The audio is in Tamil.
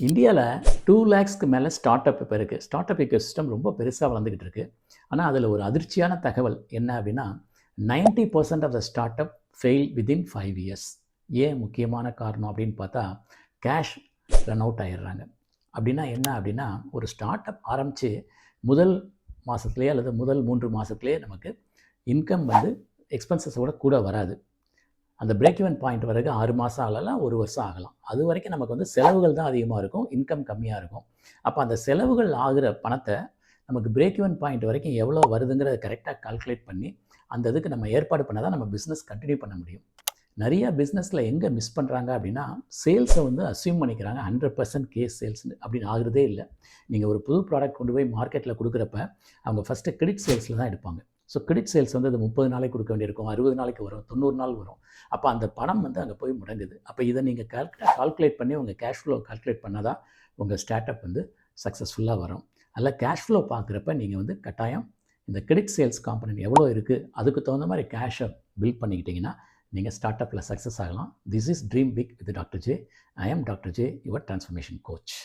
இந்தியாவில் 2 lakhsக்கு மேலே ஸ்டார்ட் அப் இப்போ இருக்குது. ஸ்டார்ட் அப் எக்கோ சிஸ்டம் ரொம்ப பெருசாக வளர்ந்துக்கிட்டு இருக்குது. ஆனால் அதில் ஒரு அதிர்ச்சியான தகவல் என்ன அப்படின்னா 90% of the start up fail within 5 years. ஏன் முக்கியமான காரணம் அப்படின்னு பார்த்தா கேஷ் ரன் அவுட் ஆகிடுறாங்க. அப்படின்னா என்ன அப்படின்னா ஒரு ஸ்டார்ட் அப் ஆரம்பித்து முதல் மாதத்துலேயே அல்லது முதல் 3 மாதத்துலேயே நமக்கு இன்கம் வந்து எக்ஸ்பென்சஸோட கூட வராது. அந்த பிரேக் ஈவன் பாயிண்ட் வரைக்கும் 6 மாதம் ஆகலாம், 1 வருஷம் ஆகலாம். அது வரைக்கும் நமக்கு வந்து செலவுகள் தான் அதிகமாக இருக்கும், இன்கம் கம்மியாக இருக்கும். அப்போ அந்த செலவுகள் ஆகிற பணத்தை நமக்கு பிரேக் ஈவன் பாயிண்ட் வரைக்கும் எவ்வளோ வருதுங்கிறத கரெக்டாக கால்குலேட் பண்ணி அந்த இதுக்கு நம்ம ஏற்பாடு பண்ணால் தான் நம்ம பிஸ்னஸ் கண்டினியூ பண்ண முடியும். நிறைய பிஸ்னஸில் எங்கே மிஸ் பண்ணுறாங்க அப்படின்னா சேல்ஸை வந்து அஸ்யூம் பண்ணிக்கிறாங்க 100% கேஸ் சேல்ஸ்னு அப்படின்னு ஆகுறதே இல்லை. நீங்கள் ஒரு புது ப்ராடக்ட் கொண்டு போய் மார்க்கெட்டில் கொடுக்குறப்ப அவங்க ஃபஸ்ட்டு கிரெடிட் சேல்ஸில் தான் எடுப்பாங்க. ஸோ கிரெடிட் சேல்ஸ் வந்து அது 30 நாளைக்கு கொடுக்க வேண்டியிருக்கும், 60 நாளைக்கு வரும், 90 நாள் வரும். அப்போ அந்த பணம் வந்து அங்கே போய் முடங்குது. அப்போ இதை நீங்கள் கரெக்டாக கால்குலேட் பண்ணி உங்கள் கேஷ் ஃப்ளோ கால்குலேட் பண்ணால் தான் உங்கள் ஸ்டார்ட் அப் வந்து சக்ஸஸ்ஃபுல்லாக வரும். அதில் கேஷ் ஃப்ளோ பார்க்குறப்ப நீங்கள் வந்து கட்டாயம் இந்த கிரெடிட் சேல்ஸ் காம்பனன்ட் எவ்வளோ இருக்குது அதுக்கு தகுந்த மாதிரி கேஷை பில்ட் பண்ணிக்கிட்டிங்கன்னா நீங்கள் ஸ்டார்ட் அப்பில் சக்ஸஸ் ஆகலாம். This is dream big with doctor J. I am doctor J, your transformation coach.